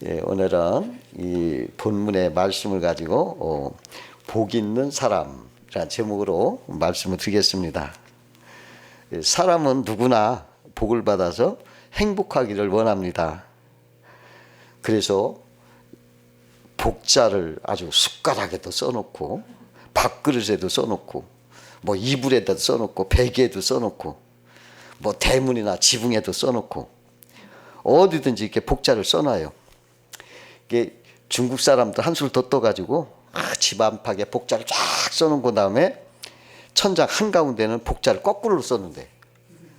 예, 오늘은 이 본문의 말씀을 가지고 복 있는 사람이라는 제목으로 말씀을 드리겠습니다. 사람은 누구나 복을 받아서 행복하기를 원합니다. 그래서 복자를 아주 숟가락에도 써놓고 밥그릇에도 써놓고 뭐 이불에도 써놓고 베개에도 써놓고 뭐 대문이나 지붕에도 써놓고 어디든지 이렇게 복자를 써놔요. 이게 중국 사람들 한술 더 떠가지고 집 안팎에 복자를 쫙 써놓은 다음에 천장 한가운데는 복자를 거꾸로 썼는데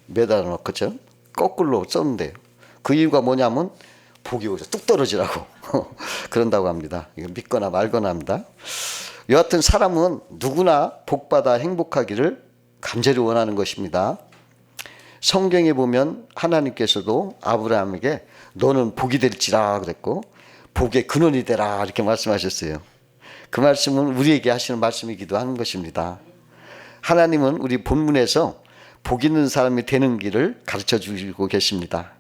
매달아 놓고죠. 거꾸로 썼는데요. 그 이유가 뭐냐면 복이 여기서 뚝 떨어지라고 그런다고 합니다. 이거 믿거나 말거나 합니다. 여하튼 사람은 누구나 복받아 행복하기를 간절히 원하는 것입니다. 성경에 보면 하나님께서도 아브라함에게 너는 복이 될지라 그랬고 복의 근원이 되라 이렇게 말씀하셨어요. 그 말씀은 우리에게 하시는 말씀이기도 하는 것입니다. 하나님은 우리 본문에서 복 있는 사람이 되는 길을 가르쳐 주시고 계십니다.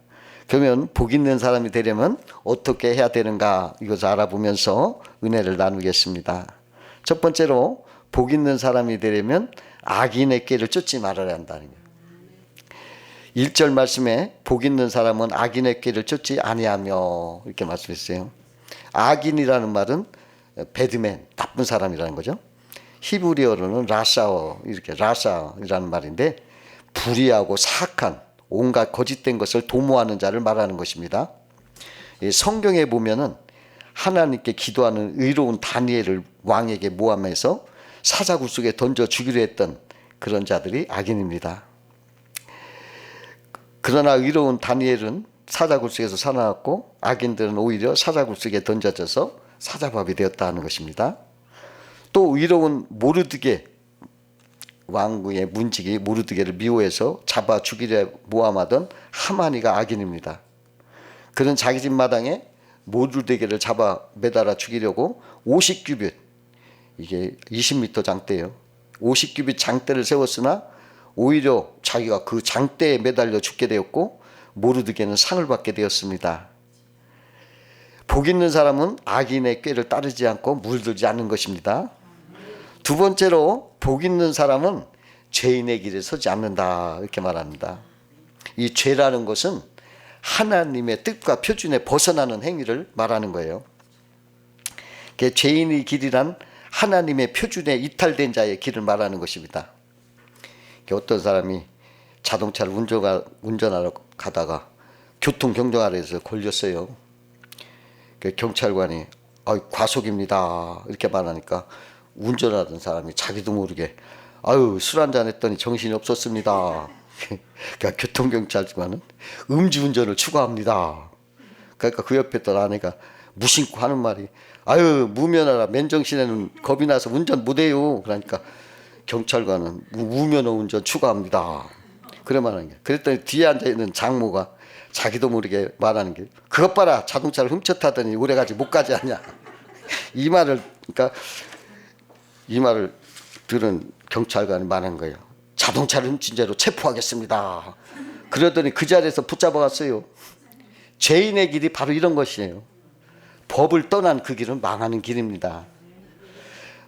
그러면 복 있는 사람이 되려면 어떻게 해야 되는가 이것을 알아보면서 은혜를 나누겠습니다. 첫 번째로 복 있는 사람이 되려면 악인의 길을 쫓지 말아야 한다는 거예요. 1절 말씀에 복 있는 사람은 악인의 길을 쫓지 아니하며 이렇게 말씀했어요. 악인이라는 말은 배드맨, 나쁜 사람이라는 거죠. 히브리어로는 라사어, 이렇게 라사이라는 말인데 불의하고 사악한 온갖 거짓된 것을 도모하는 자를 말하는 것입니다. 성경에 보면은 하나님께 기도하는 의로운 다니엘을 왕에게 모함해서 사자굴 속에 던져 죽이려 했던 그런 자들이 악인입니다. 그러나 의로운 다니엘은 사자굴 속에서 살아났고 악인들은 오히려 사자굴 속에 던져져서 사자밥이 되었다는 것입니다. 또 의로운 모르드게 왕궁의 문지기 모르드게를 미워해서 잡아 죽이려 모함하던 하만이가 악인입니다. 그는 자기 집 마당에 모르드게를 잡아 매달아 죽이려고 50규빗 이게 20m 장대예요. 50규빗 장대를 세웠으나 오히려 자기가 그 장대에 매달려 죽게 되었고 모르드게는 상을 받게 되었습니다. 복 있는 사람은 악인의 꾀를 따르지 않고 물들지 않는 것입니다. 두 번째로 복 있는 사람은 죄인의 길에 서지 않는다 이렇게 말합니다. 이 죄라는 것은 하나님의 뜻과 표준에 벗어나는 행위를 말하는 거예요. 죄인의 길이란 하나님의 표준에 이탈된 자의 길을 말하는 것입니다. 어떤 사람이 자동차를 운전하러 가다가 교통경찰에서 걸렸어요. 경찰관이 과속입니다 이렇게 말하니까 운전하던 사람이 자기도 모르게 술 한잔 했더니 정신이 없었습니다. 그러니까 교통경찰관은 음주운전을 추가합니다. 그러니까 그 옆에 있던 아내가 무심코 하는 말이 무면허라 맨정신에는 겁이 나서 운전 못해요. 그러니까 경찰관은 무면허 운전 추가합니다. 그래 말하는 게. 그랬더니 뒤에 앉아있는 장모가 자기도 모르게 말하는 게 그것 봐라 자동차를 훔쳐타더니 오래가지 못 가지 않냐. 이 말을 들은 경찰관이 말한 거예요. 자동차를 훔친 죄로 체포하겠습니다. 그러더니 그 자리에서 붙잡아갔어요. 죄인의 길이 바로 이런 것이에요. 법을 떠난 그 길은 망하는 길입니다.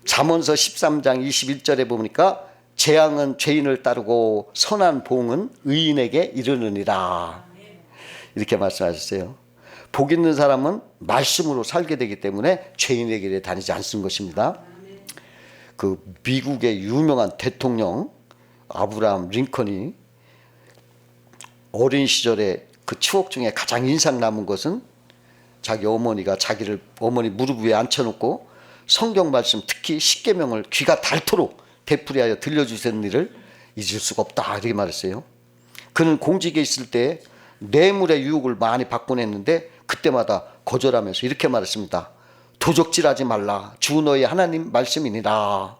잠언서 13장 21절에 보니까 재앙은 죄인을 따르고 선한 봉은 의인에게 이르느니라 이렇게 말씀하셨어요. 복 있는 사람은 말씀으로 살게 되기 때문에 죄인의 길에 다니지 않는 것입니다. 그 미국의 유명한 대통령 아브라함 링컨이 어린 시절에 그 추억 중에 가장 인상 남은 것은 자기 어머니가 자기를 어머니 무릎 위에 앉혀놓고 성경 말씀 특히 십계명을 귀가 닳도록 되풀이하여 들려주시는 일을 잊을 수가 없다 이렇게 말했어요. 그는 공직에 있을 때 뇌물의 유혹을 많이 받곤 했는데 그때마다 거절하면서 이렇게 말했습니다. 도적질하지 말라 주 너의 하나님 말씀이니라.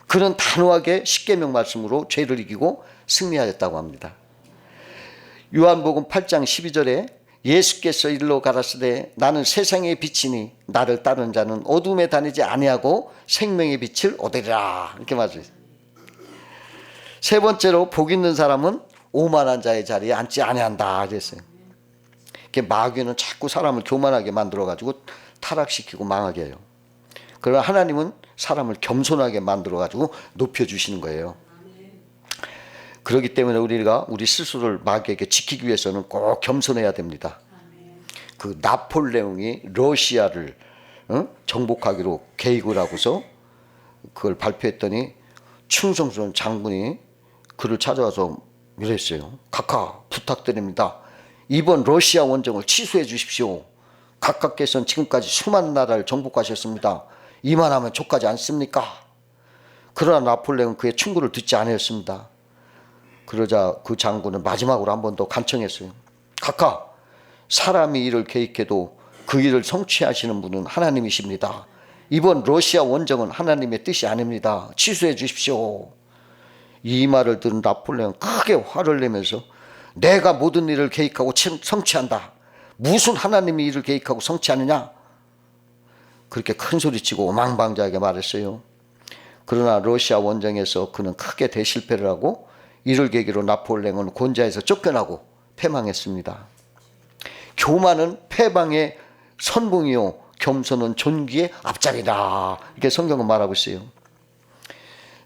그는 단호하게 십계명 말씀으로 죄를 이기고 승리하였다고 합니다. 요한복음 8장 12절에 예수께서 일로 가라사대 나는 세상의 빛이니 나를 따르는 자는 어둠에 다니지 아니하고 생명의 빛을 얻으리라 이렇게 말씀했어요. 세 번째로 복 있는 사람은 오만한 자의 자리에 앉지 아니한다 그랬어요. 마귀는 자꾸 사람을 교만하게 만들어가지고 타락시키고 망하게 해요. 그러나 하나님은 사람을 겸손하게 만들어가지고 높여주시는 거예요. 그렇기 때문에 우리가 우리 스스로를 마귀에게 지키기 위해서는 꼭 겸손해야 됩니다. 그 나폴레옹이 러시아를 정복하기로 계획을 하고서 그걸 발표했더니 충성스러운 장군이 그를 찾아와서 이랬어요. 각하 부탁드립니다. 이번 러시아 원정을 취소해 주십시오. 각하께서는 지금까지 수많은 나라를 정복하셨습니다. 이만하면 족하지 않습니까? 그러나 나폴레옹은 그의 충고를 듣지 않았습니다. 그러자 그 장군은 마지막으로 한 번 더 간청했어요. 각하, 사람이 일을 계획해도 그 일을 성취하시는 분은 하나님이십니다. 이번 러시아 원정은 하나님의 뜻이 아닙니다. 취소해 주십시오. 이 말을 들은 나폴레옹은 크게 화를 내면서 내가 모든 일을 계획하고 성취한다. 무슨 하나님이 일을 계획하고 성취하느냐? 그렇게 큰 소리치고 오망방자하게 말했어요. 그러나 러시아 원정에서 그는 크게 대실패를 하고 이를 계기로 나폴레옹은 곤자에서 쫓겨나고 패망했습니다. 교만은 패방의 선봉이요 겸손은 존귀의 앞자리다. 이렇게 성경은 말하고 있어요.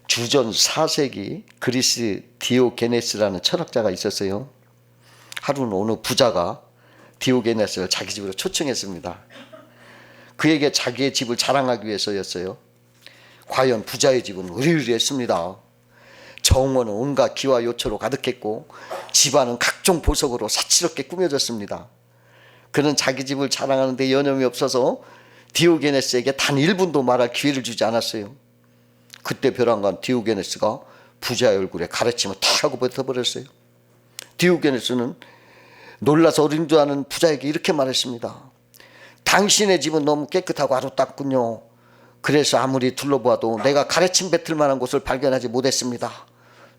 주전 4세기 그리스 디오게네스라는 철학자가 있었어요. 하루는 어느 부자가 디오게네스를 자기 집으로 초청했습니다. 그에게 자기의 집을 자랑하기 위해서였어요. 과연 부자의 집은 으리으리했습니다. 정원은 온갖 기와 요초로 가득했고 집안은 각종 보석으로 사치롭게 꾸며졌습니다. 그는 자기 집을 자랑하는데 여념이 없어서 디오게네스에게 단 1분도 말할 기회를 주지 않았어요. 그때 벼랑간 디오게네스가 부자의 얼굴에 가르침을 탁 하고 뱉어버렸어요. 디오게네스는 놀라서 어린 줄 아는 부자에게 이렇게 말했습니다. 당신의 집은 너무 깨끗하고 아름답군요. 그래서 아무리 둘러보아도 내가 가르침 뱉을 만한 곳을 발견하지 못했습니다.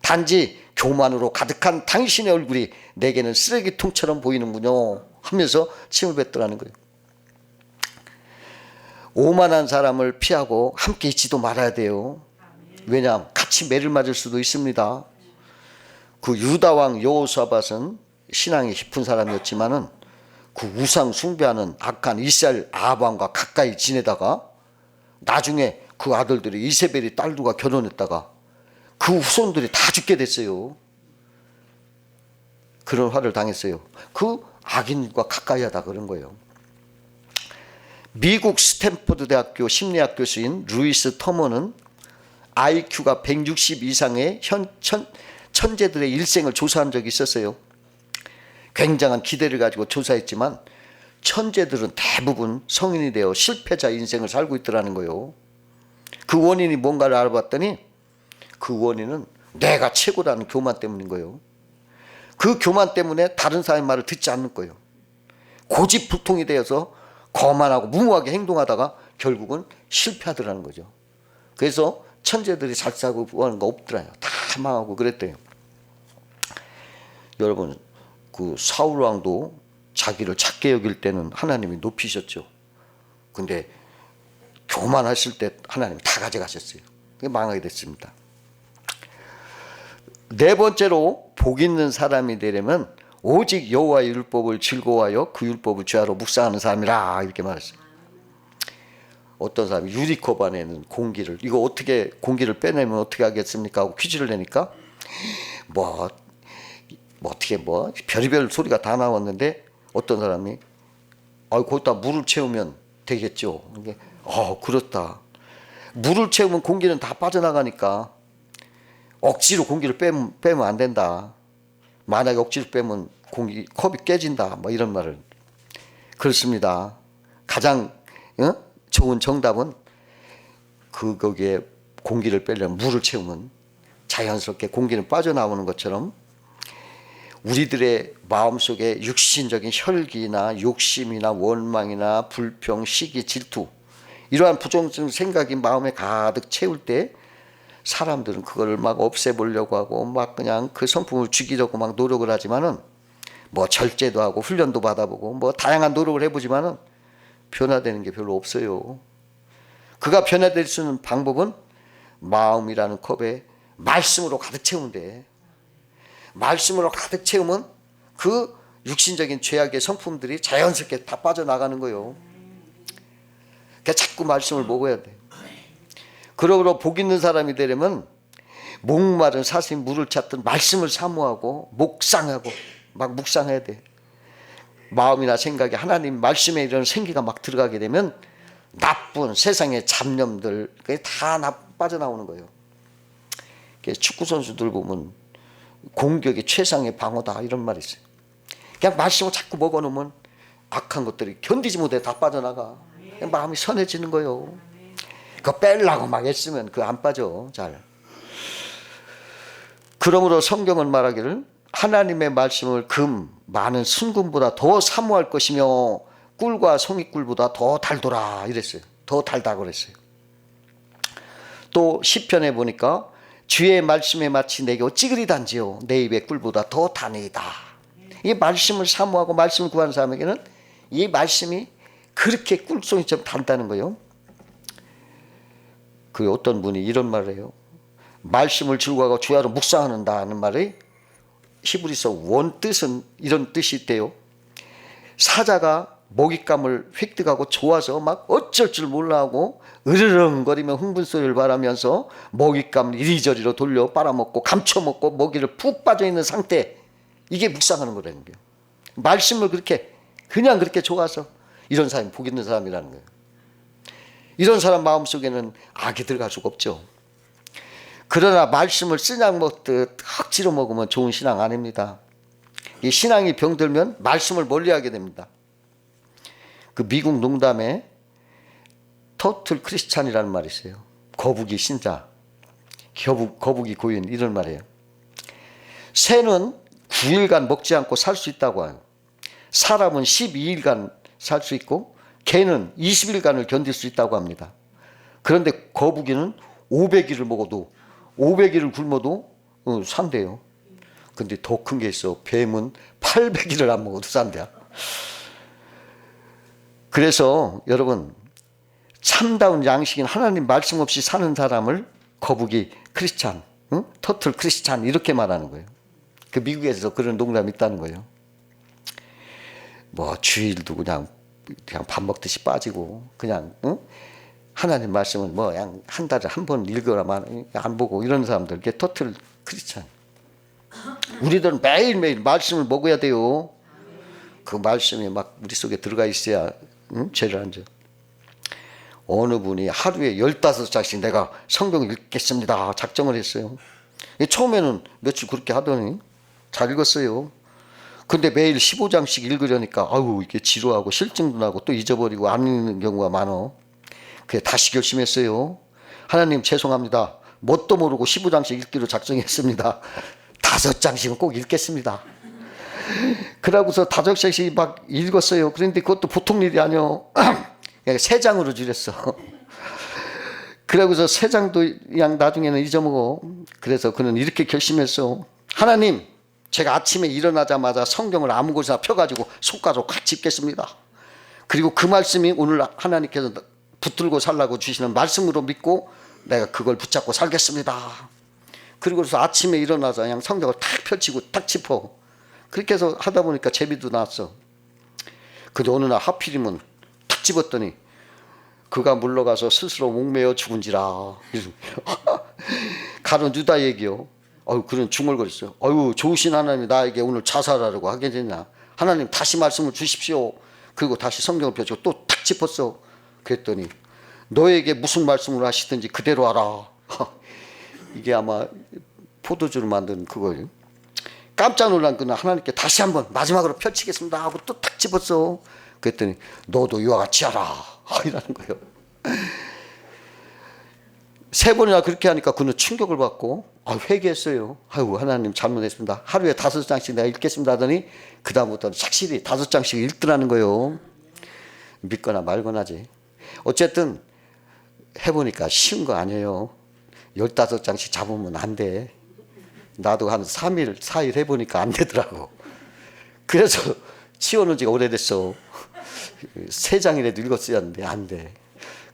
단지 교만으로 가득한 당신의 얼굴이 내게는 쓰레기통처럼 보이는군요. 하면서 침을 뱉더라는 거예요. 오만한 사람을 피하고 함께 있지도 말아야 돼요. 왜냐하면 같이 매를 맞을 수도 있습니다. 그 유다왕 여호사밧은 신앙이 깊은 사람이었지만은 그 우상 숭배하는 악한 이스라엘 아합왕과 가까이 지내다가 나중에 그 아들들이 이세벨이 딸들과 결혼했다가 그 후손들이 다 죽게 됐어요. 그런 화를 당했어요. 그 악인과 가까이 하다 그런 거예요. 미국 스탠포드 대학교 심리학 교수인 루이스 터머는 IQ가 160 이상의 천재들의 일생을 조사한 적이 있었어요. 굉장한 기대를 가지고 조사했지만 천재들은 대부분 성인이 되어 실패자 인생을 살고 있더라는 거예요. 그 원인이 뭔가를 알아봤더니 그 원인은 내가 최고라는 교만 때문인 거예요. 그 교만 때문에 다른 사람의 말을 듣지 않는 거예요. 고집불통이 되어서 거만하고 무모하게 행동하다가 결국은 실패하더라는 거죠. 그래서 천재들이 잘 살고 하는 거 없더라요. 다 망하고 그랬대요. 여러분, 그 사울 왕도 자기를 작게 여길 때는 하나님이 높이셨죠. 근데 교만하실 때 하나님이 다 가져가셨어요. 그게 망하게 됐습니다. 네 번째로 복 있는 사람이 되려면 오직 여호와의 율법을 즐거워하여 그 율법을 죄하러 묵상하는 사람이라 이렇게 말했어요. 어떤 사람이 유리컵 안에는 공기를 이거 어떻게 공기를 빼내면 어떻게 하겠습니까 하고 퀴즈를 내니까 어떻게 별의별 소리가 다 나왔는데 어떤 사람이 거기다 물을 채우면 되겠죠. 이게 그렇다. 물을 채우면 공기는 다 빠져나가니까 억지로 공기를 빼면 안 된다. 만약에 억지로 빼면 컵이 깨진다. 이런 말을. 그렇습니다. 가장 좋은 정답은 거기에 공기를 빼려면 물을 채우면 자연스럽게 공기는 빠져나오는 것처럼 우리들의 마음속에 육신적인 혈기나 욕심이나 원망이나 불평, 시기, 질투 이러한 부정적인 생각이 마음에 가득 채울 때 사람들은 그걸 막 없애보려고 하고 막 그냥 그 성품을 죽이려고 막 노력을 하지만은 절제도 하고 훈련도 받아보고 다양한 노력을 해보지만은 변화되는 게 별로 없어요. 그가 변화될 수 있는 방법은 마음이라는 컵에 말씀으로 가득 채우면 돼. 말씀으로 가득 채우면 그 육신적인 죄악의 성품들이 자연스럽게 다 빠져나가는 거예요. 그러니까 자꾸 말씀을 먹어야 돼. 그러므로 복 있는 사람이 되려면 목마른 사슴이 물을 찾듯 말씀을 사모하고 묵상하고 막 묵상해야 돼. 마음이나 생각에 하나님 말씀에 이런 생기가 막 들어가게 되면 나쁜 세상의 잡념들 그게 다 빠져나오는 거예요. 축구 선수들 보면 공격이 최상의 방어다 이런 말이 있어요. 그냥 말씀을 자꾸 먹어놓으면 악한 것들이 견디지 못해 다 빠져나가. 마음이 선해지는 거예요. 그거 빼려고 막 애쓰면 그거 안 빠져 잘. 그러므로 성경은 말하기를 하나님의 말씀을 금 많은 순금보다 더 사모할 것이며 꿀과 송이꿀보다 더 달도라 이랬어요. 더 달다고 그랬어요. 또 시편에 보니까 주의 말씀에 마치 내게 찌그리단지요 내 입의 꿀보다 더 다니이다. 이 말씀을 사모하고 말씀을 구하는 사람에게는 이 말씀이 그렇게 꿀송이처럼 단다는 거예요. 그 어떤 분이 이런 말을 해요. 말씀을 즐거워하고 주야로 묵상하는다는 말의 히브리서 원뜻은 이런 뜻이 있대요. 사자가 먹잇감을 획득하고 좋아서 막 어쩔 줄 몰라 하고 으르렁거리며 흥분소리를 발하면서 먹잇감을 이리저리로 돌려 빨아먹고 감춰먹고 먹이를 푹 빠져있는 상태, 이게 묵상하는 거라는 거예요. 말씀을 그렇게 그냥 그렇게 좋아서 이런 사람이 복 있는 사람이라는 거예요. 이런 사람 마음속에는 악이 들어갈 수가 없죠. 그러나 말씀을 쓰냥 먹듯 억지로 먹으면 좋은 신앙 아닙니다. 이 신앙이 병들면 말씀을 멀리하게 됩니다. 그 미국 농담에 토틀 크리스찬이라는 말이 있어요. 거북이 신자, 거북이 고인 이런 말이에요. 새는 9일간 먹지 않고 살 수 있다고 해요. 사람은 12일간 살 수 있고 개는 20일간을 견딜 수 있다고 합니다. 그런데 거북이는 500일을 먹어도 500일을 굶어도 산대요. 근데 더 큰 게 있어. 뱀은 800일을 안 먹어도 산대야. 그래서 여러분 참다운 양식인 하나님 말씀 없이 사는 사람을 거북이 크리스찬, 터틀 크리스찬 이렇게 말하는 거예요. 그 미국에서 그런 농담이 있다는 거예요. 뭐 주일도 그냥 밥 먹듯이 빠지고 그냥 하나님 말씀은 뭐 그냥 한 달에 한 번 읽어라만 안 보고 이런 사람들, 그게 터틀 크리스찬. 우리들은 매일매일 말씀을 먹어야 돼요. 그 말씀이 막 우리 속에 들어가 있어야 죄를 안 져. 어느 분이 하루에 15장씩 내가 성경을 읽겠습니다 작정을 했어요. 처음에는 며칠 그렇게 하더니 잘 읽었어요. 근데 매일 15장씩 읽으려니까 아유 이게 지루하고 실증도 나고 또 잊어버리고 안 읽는 경우가 많어. 그래 다시 결심했어요. 하나님 죄송합니다. 뭣도 모르고 15장씩 읽기로 작정했습니다. 5장씩은 꼭 읽겠습니다. 그러고서 5장씩 막 읽었어요. 그런데 그것도 보통 일이 아니요. 3장으로 줄였어. 그러고서 3장도 그냥 나중에는 잊어먹어. 그래서 그는 이렇게 결심했어. 하나님, 제가 아침에 일어나자마자 성경을 아무 곳이나 펴가지고 손가락으로 같이 읽겠습니다. 그리고 그 말씀이 오늘 하나님께서 붙들고 살라고 주시는 말씀으로 믿고 내가 그걸 붙잡고 살겠습니다. 그리고서 아침에 일어나서 그냥 성경을 탁 펼치고 탁 짚어. 그렇게 해서 하다 보니까 재미도 나왔어. 근데 어느 날 하필이면 탁 집었더니 그가 물러가서 스스로 목매어 죽은지라. 가론 유다 얘기요. 그런 중얼거렸어요. 좋으신 하나님이 나에게 오늘 자살하라고 하게 되냐. 하나님 다시 말씀을 주십시오. 그리고 다시 성경을 펴주고 또 탁 짚었어. 그랬더니 너에게 무슨 말씀을 하시든지 그대로 하라. 이게 아마 포도주를 만든 그거예요. 깜짝 놀란 그는 하나님께 다시 한번 마지막으로 펼치겠습니다 하고 또 탁 집었어. 그랬더니 너도 이와 같이 하라 이라는 거예요. 3번이나 그렇게 하니까 그는 충격을 받고 회개했어요. 하나님 잘못했습니다. 하루에 5장씩 내가 읽겠습니다 하더니 그 다음부터는 착실히 5장씩 읽더라는 거예요. 믿거나 말거나지. 어쨌든 해보니까 쉬운 거 아니에요. 15장씩 잡으면 안 돼. 나도 한 3일, 4일 해보니까 안 되더라고. 그래서 치워놓은 지가 오래됐어. 3장이라도 읽었어야 하는데 안 돼.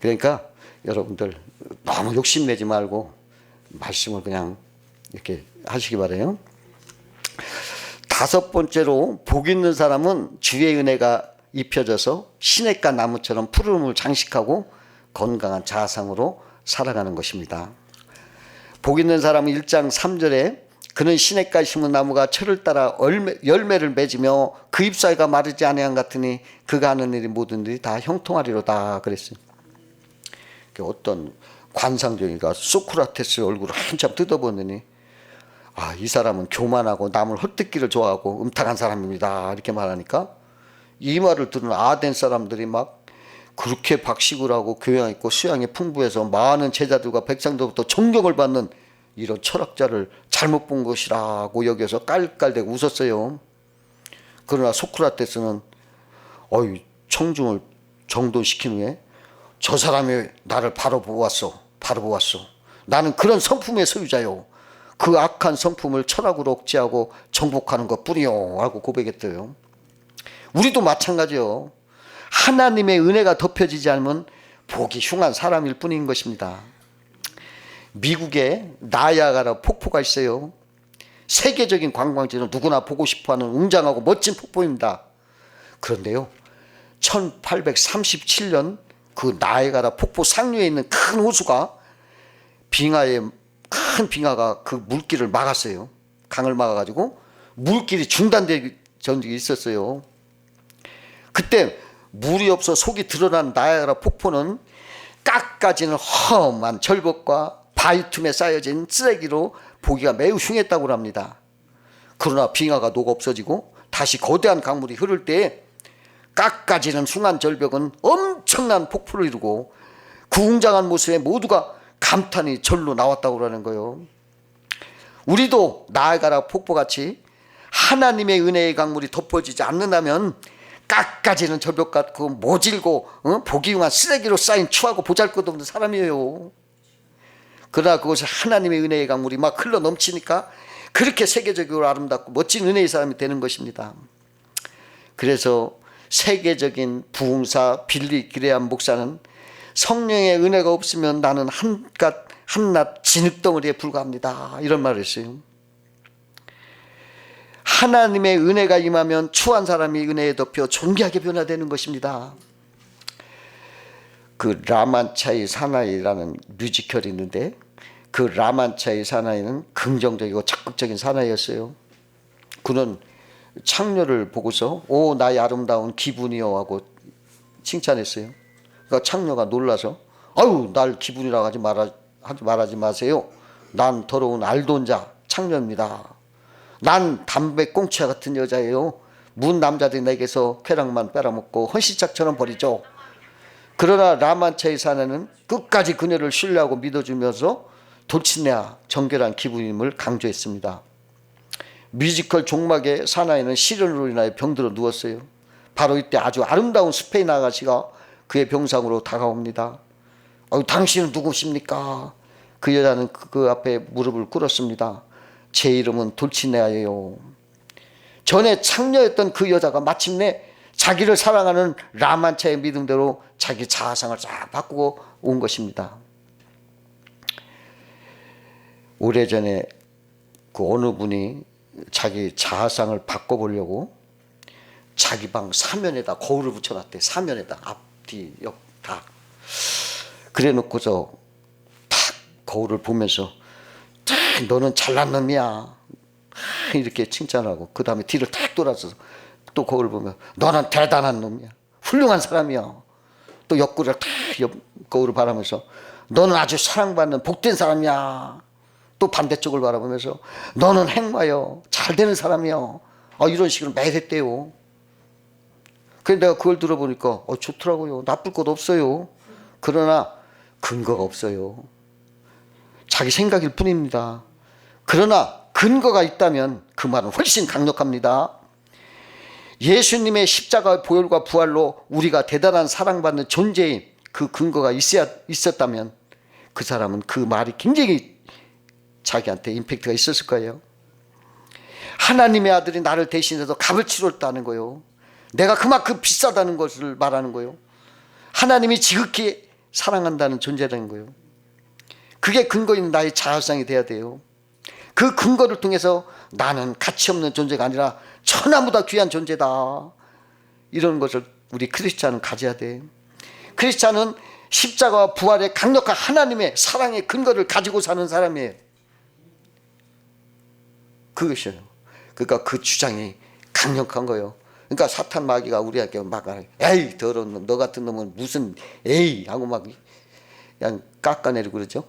그러니까 여러분들 너무 욕심내지 말고 말씀을 그냥 이렇게 하시기 바라요. 다섯 번째로 복 있는 사람은 주의 은혜가 입혀져서 시냇가 나무처럼 푸름을 장식하고 건강한 자상으로 살아가는 것입니다. 복 있는 사람은 1장 3절에 그는 시냇가에 심은 나무가 철을 따라 열매를 맺으며 그 잎사귀가 마르지 아니한 같으니 그가 하는 일이 모든 일이 다 형통하리로다 그랬어요. 어떤 관상적이가 소크라테스 얼굴을 한참 뜯어보더니 이 사람은 교만하고 남을 헛듣기를 좋아하고 음탕한 사람입니다 이렇게 말하니까 이 말을 들은 아덴 사람들이 막 그렇게 박식을 하고 교양 있고 수양이 풍부해서 많은 제자들과 백성들부터 존경을 받는 이런 철학자를 잘못 본 것이라고 여겨서 깔깔대고 웃었어요. 그러나 소크라테스는 청중을 정돈시킨 후에 저 사람이 나를 바로 보았어. 나는 그런 성품의 소유자요. 그 악한 성품을 철학으로 억제하고 정복하는 것뿐이요 하고 고백했대요. 우리도 마찬가지요. 하나님의 은혜가 덮여지지 않으면 복이 흉한 사람일 뿐인 것입니다. 미국에 나야가라 폭포가 있어요. 세계적인 관광지는 누구나 보고 싶어하는 웅장하고 멋진 폭포입니다. 그런데요, 1837년 그 나야가라 폭포 상류에 있는 큰 호수가 큰 빙하가 그 물길을 막았어요. 강을 막아가지고 물길이 중단된 적이 있었어요. 그때 물이 없어 속이 드러난 나야가라 폭포는 깎아지는 험한 절벽과 바위 틈에 쌓여진 쓰레기로 보기가 매우 흉했다고 합니다. 그러나 빙하가 녹아 없어지고 다시 거대한 강물이 흐를 때 깎아지는 흉한 절벽은 엄청난 폭포를 이루고 그 웅장한 모습에 모두가 감탄이 절로 나왔다고 하는 거예요. 우리도 나아가라 폭포같이 하나님의 은혜의 강물이 덮어지지 않는다면 깎아지는 절벽 같고 모질고 보기 흉한 쓰레기로 쌓인 추하고 보잘것없는 사람이에요. 그러나 그것이 하나님의 은혜의 강물이 막 흘러 넘치니까 그렇게 세계적으로 아름답고 멋진 은혜의 사람이 되는 것입니다. 그래서 세계적인 부흥사 빌리 그레암 목사는 성령의 은혜가 없으면 나는 한낱 진흙덩어리에 불과합니다 이런 말을 했어요. 하나님의 은혜가 임하면 추한 사람이 은혜에 덮여 존귀하게 변화되는 것입니다. 그 라만차이 사나이라는 뮤지컬이 있는데 그 라만차이 사나이는 긍정적이고 적극적인 사나이였어요. 그는 창녀를 보고서 오 나의 아름다운 기분이여 하고 칭찬했어요. 그러니까 창녀가 놀라서 아유 날 기분이라고 말하지 마세요. 난 더러운 알돈자 창녀입니다. 난 담배 꽁초 같은 여자예요. 문 남자들이 내게서 쾌락만 빼라먹고 헌시짝처럼 버리죠. 그러나 라만차의 사내는 끝까지 그녀를 신뢰하고 믿어주면서 돌치네아 정결한 기분임을 강조했습니다. 뮤지컬 종막에 사나이는 시련으로 인하여 병들어 누웠어요. 바로 이때 아주 아름다운 스페인 아가씨가 그의 병상으로 다가옵니다. 당신은 누구십니까? 그 여자는 그 앞에 무릎을 꿇었습니다. 제 이름은 돌치네아예요. 전에 창녀였던 그 여자가 마침내 자기를 사랑하는 라만차의 믿음대로 자기 자아상을 쫙 바꾸고 온 것입니다. 오래전에 그 어느 분이 자기 자아상을 바꿔보려고 자기 방 사면에다 거울을 붙여놨대. 사면에다 앞뒤 옆 다. 그래 놓고서 탁 거울을 보면서 너는 잘난 놈이야 이렇게 칭찬하고 그 다음에 뒤를 탁 돌아서 또 거울을 보면 너는 대단한 놈이야 훌륭한 사람이야. 또 옆구리를 탁 거울을 바라면서 너는 아주 사랑받는 복된 사람이야. 또 반대쪽을 바라보면서 너는 행마여 잘되는 사람이야. 이런 식으로 매일 했대요. 그래서 내가 그걸 들어보니까 좋더라고요. 나쁠 것 없어요. 그러나 근거가 없어요. 자기 생각일 뿐입니다. 그러나 근거가 있다면 그 말은 훨씬 강력합니다. 예수님의 십자가 보혈과 부활로 우리가 대단한 사랑받는 존재인 그 근거가 있었다면 그 사람은 그 말이 굉장히 자기한테 임팩트가 있었을 거예요. 하나님의 아들이 나를 대신해서 값을 치렀다는 거예요. 내가 그만큼 비싸다는 것을 말하는 거예요. 하나님이 지극히 사랑한다는 존재라는 거예요. 그게 근거인 나의 자아상이 돼야 돼요. 그 근거를 통해서 나는 가치 없는 존재가 아니라 천하보다 귀한 존재다. 이런 것을 우리 크리스찬은 가져야 돼. 크리스찬은 십자가와 부활의 강력한 하나님의 사랑의 근거를 가지고 사는 사람이에요. 그것이에요. 그러니까 그 주장이 강력한 거예요. 그러니까 사탄 마귀가 우리에게 막 에이 더러운 놈, 너 같은 놈은 무슨 에이 하고 막 그냥 깎아내리고 그러죠.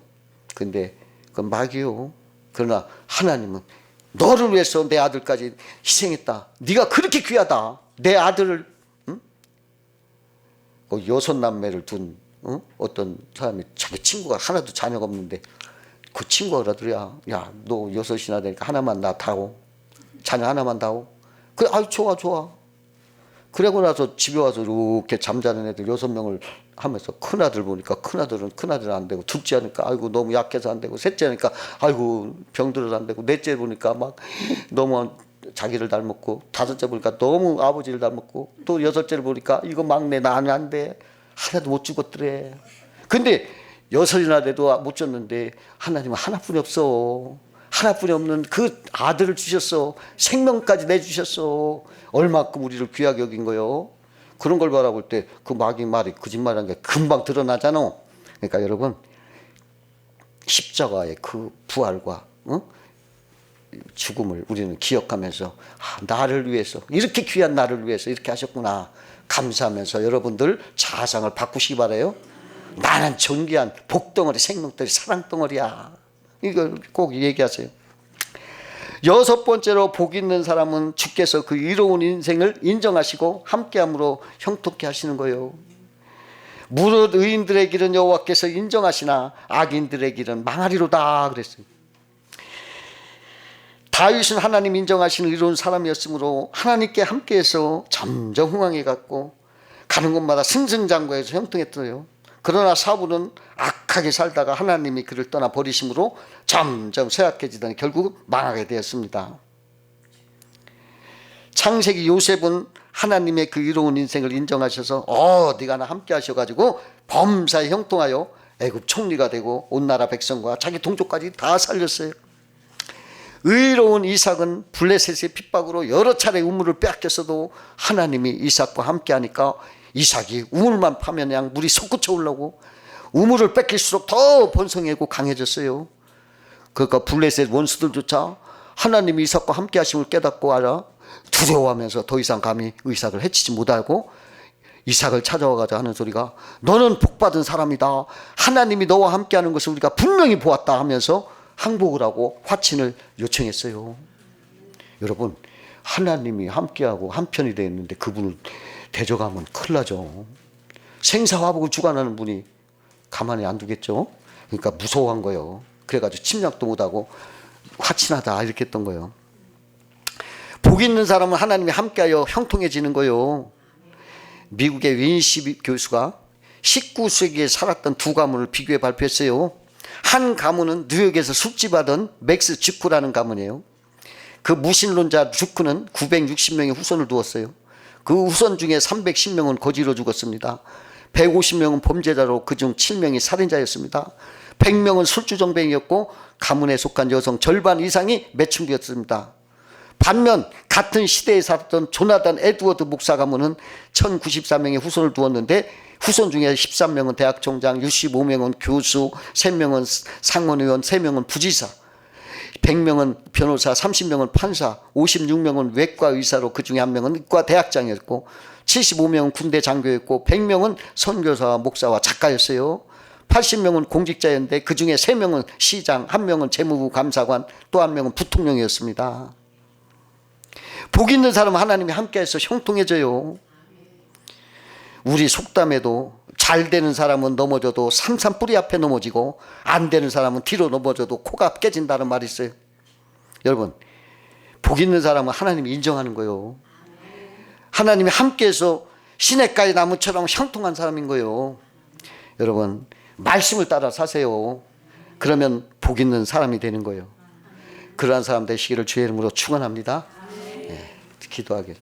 근데 그건 마귀요. 그러나 하나님은 너를 위해서 내 아들까지 희생했다. 네가 그렇게 귀하다. 내 아들을 그 여섯 남매를 둔 어떤 사람이 자기 친구가 하나도 자녀가 없는데 그 친구가 그러더라. 야, 너 여섯이나 되니까 하나만 나 다오. 자녀 하나만 다오. 그래, 아유 좋아. 그러고 나서 집에 와서 이렇게 잠자는 애들 6명을 하면서 큰아들 보니까 큰아들은 큰아들 안 되고, 둘째 하니까 아이고 너무 약해서 안 되고, 셋째 하니까 아이고 병들어서 안 되고, 넷째 보니까 막 너무 자기를 닮았고, 다섯째 보니까 너무 아버지를 닮았고, 또 여섯째를 보니까 이거 막내 나는 안 돼. 하나도 못 죽었더래. 근데 여섯이나 돼도 못 졌는데 하나님은 하나뿐이 없어. 하나뿐이 없는 그 아들을 주셨어. 생명까지 내주셨어. 얼마큼 우리를 귀하게 여긴 거요. 그런 걸 바라볼 때 그 마귀 말이 거짓말한 게 금방 드러나잖아. 그러니까 여러분, 십자가의 그 부활과 죽음을 우리는 기억하면서 나를 위해서, 이렇게 귀한 나를 위해서 이렇게 하셨구나 감사하면서 여러분들 자상을 바꾸시기 바라요. 나는 존귀한 복덩어리, 생명덩어리, 사랑덩어리야. 이걸 꼭 얘기하세요. 여섯 번째로 복 있는 사람은 주께서 그 이로운 인생을 인정하시고 함께함으로 형통케 하시는 거예요. 무릇 의인들의 길은 여호와께서 인정하시나 악인들의 길은 망하리로다 그랬어요. 다윗은 하나님 인정하시는 의로운 사람이었으므로 하나님께 함께해서 점점 흥왕해갔고 가는 곳마다 승승장구해서 형통했어요. 그러나 사울은 악하게 살다가 하나님이 그를 떠나 버리심으로 점점 쇠약해지더니 결국 망하게 되었습니다. 창세기 요셉은 하나님의 그 이로운 인생을 인정하셔서 네가 나 함께 하셔가지고 범사에 형통하여 애굽 총리가 되고 온 나라 백성과 자기 동족까지 다 살렸어요. 의로운 이삭은 블레셋의 핍박으로 여러 차례 우물을 빼앗겼어도 하나님이 이삭과 함께 하니까 이삭이 우물만 파면 그냥 물이 솟구쳐 올라오고 우물을 뺏길수록 더 번성하고 강해졌어요. 그러니까 블레셋 원수들조차 하나님이 이삭과 함께 하심을 깨닫고 알아 두려워하면서 더 이상 감히 이삭을 해치지 못하고 이삭을 찾아와가지고 하는 소리가 너는 복받은 사람이다. 하나님이 너와 함께 하는 것을 우리가 분명히 보았다 하면서 항복을 하고 화친을 요청했어요. 여러분, 하나님이 함께하고 한편이 되어 있는데 그분을 대적하면 큰일 나죠. 생사화복을 주관하는 분이 가만히 안 두겠죠. 그러니까 무서워한 거예요. 그래가지고 침략도 못하고 화친하다 이렇게 했던 거예요. 복 있는 사람은 하나님이 함께하여 형통해지는 거예요. 미국의 윈시 교수가 19세기에 살았던 두 가문을 비교해 발표했어요. 한 가문은 뉴욕에서 숙지받은 맥스 주크라는 가문이에요. 그 무신론자 주크는 960명의 후손을 두었어요. 그 후손 중에 310명은 거지로 죽었습니다. 150명은 범죄자로 그중 7명이 살인자였습니다. 100명은 술주정뱅이였고 가문에 속한 여성 절반 이상이 매춘부였습니다. 반면 같은 시대에 살았던 조나단 에드워드 목사 가문은 1094명의 후손을 두었는데 후손 중에 13명은 대학총장, 65명은 교수, 3명은 상원의원, 3명은 부지사, 100명은 변호사, 30명은 판사, 56명은 외과 의사로 그 중에 1명은 의과 대학장이었고 75명은 군대 장교였고 100명은 선교사와 목사와 작가였어요. 80명은 공직자였는데 그 중에 3명은 시장, 1명은 재무부 감사관, 또 1명은 부통령이었습니다. 복 있는 사람은 하나님이 함께해서 형통해져요. 우리 속담에도 잘 되는 사람은 넘어져도 산산 뿌리 앞에 넘어지고 안 되는 사람은 뒤로 넘어져도 코가 깨진다는 말이 있어요. 여러분, 복 있는 사람은 하나님이 인정하는 거예요. 하나님이 함께해서 시냇가의 나무처럼 형통한 사람인 거예요. 여러분, 말씀을 따라 사세요. 그러면 복 있는 사람이 되는 거예요. 그러한 사람 되시기를 주의 이름으로 축원합니다. 네, 기도하겠습니다.